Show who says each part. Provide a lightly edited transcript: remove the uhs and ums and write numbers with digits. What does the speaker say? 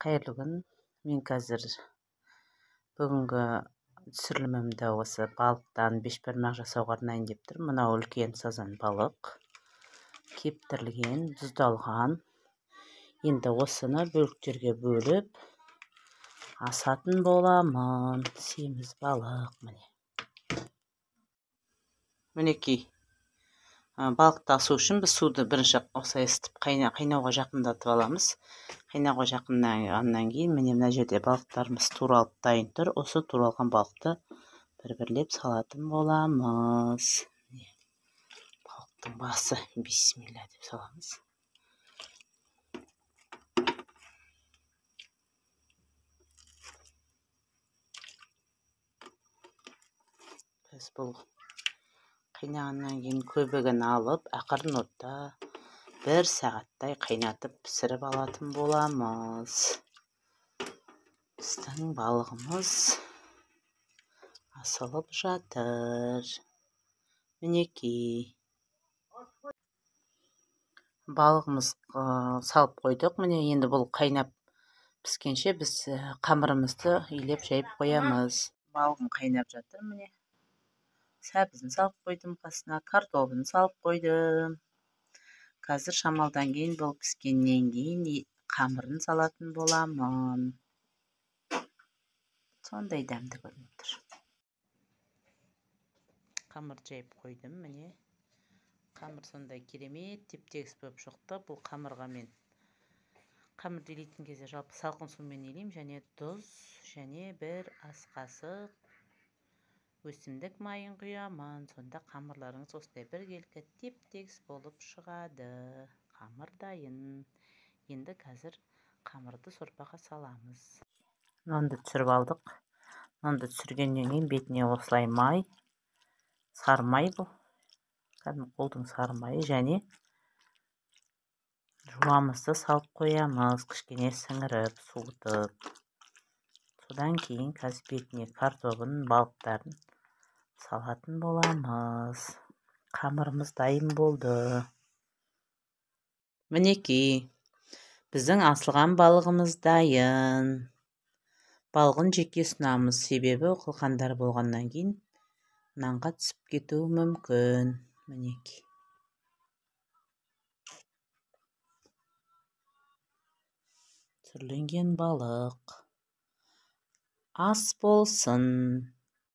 Speaker 1: Қайырлы күн. Мен қазір бүгінгі түсірілімімді осы балықтан бешбармақ жасауға арнайын деп тұрмын. Мынау үлкен сазан балық, кептірілген, тұздалған. Енді осыны бөліктерге бөліп асатын боламын. Семіз балық міне. Мінекей. Балықты асу үшін біз суды бірінші осылай ысытып қайнауға жақындатып аламыз. Қайнауға жақындағаннан кейін міне мына жерде балықтарымыз туралып дайын тұр. Осы туралған балықты бір-бірлеп салатын боламыз. Балықтың басы бисмилля деп саламыз. Біз бұл қайнағаннан кейін көбігін алып, ақырын отта 1 сағаттай қайнатып пісіріп алатын боламыз. Біздің балығымыз асылып жатыр. Мінекей. Балығымыз салып қойдық. Міне енді бұл қайнап піскенше біз қамырымызды илеп жайып қоямыз. Балығым қайнап жатыр. Міне. Сәбізін салып қойдым қасына, картоплын салып қойдым. Қазір шамалдан кейін бұл піскеннен кейін қамырын салатын боламын. Сондай дәмді көрініп тұр. Қамыр жайып қойдым, міне. Қамыр сондай керемет, теп-тегіс болып шықты. Бұл қамырға мен қамырды илейтін кезде жалпы салқын сумен илеймін, және тұз, және 1 ас қасық өсімдік майын құямын. Сонда қамырларыңыз осылай біркелкі теп-тегіс болып шығады. Қамыр дайын. Енді қазір қамырды сорпаға саламыз. Нанды түсіріп алдық. Нанды түсіргеннен кейін бетіне осылай май, сары май бұл. Кәдімгі қолдың сары майы, және жуамызды салып қоямыз. Кішкене сіңіріп, суытып. Содан кейін қазір бетіне картоплын, балықтарын салатын боламыз. Қамырымыз дайын болды. Мінекей. Біздің асылған балығымыз дайын. Балығын жеке ұсынамыз, себебі қылқандар болғаннан кейін нанға түсіп кетуі мүмкін. Мінекей. Түрленген балық. Ас болсын.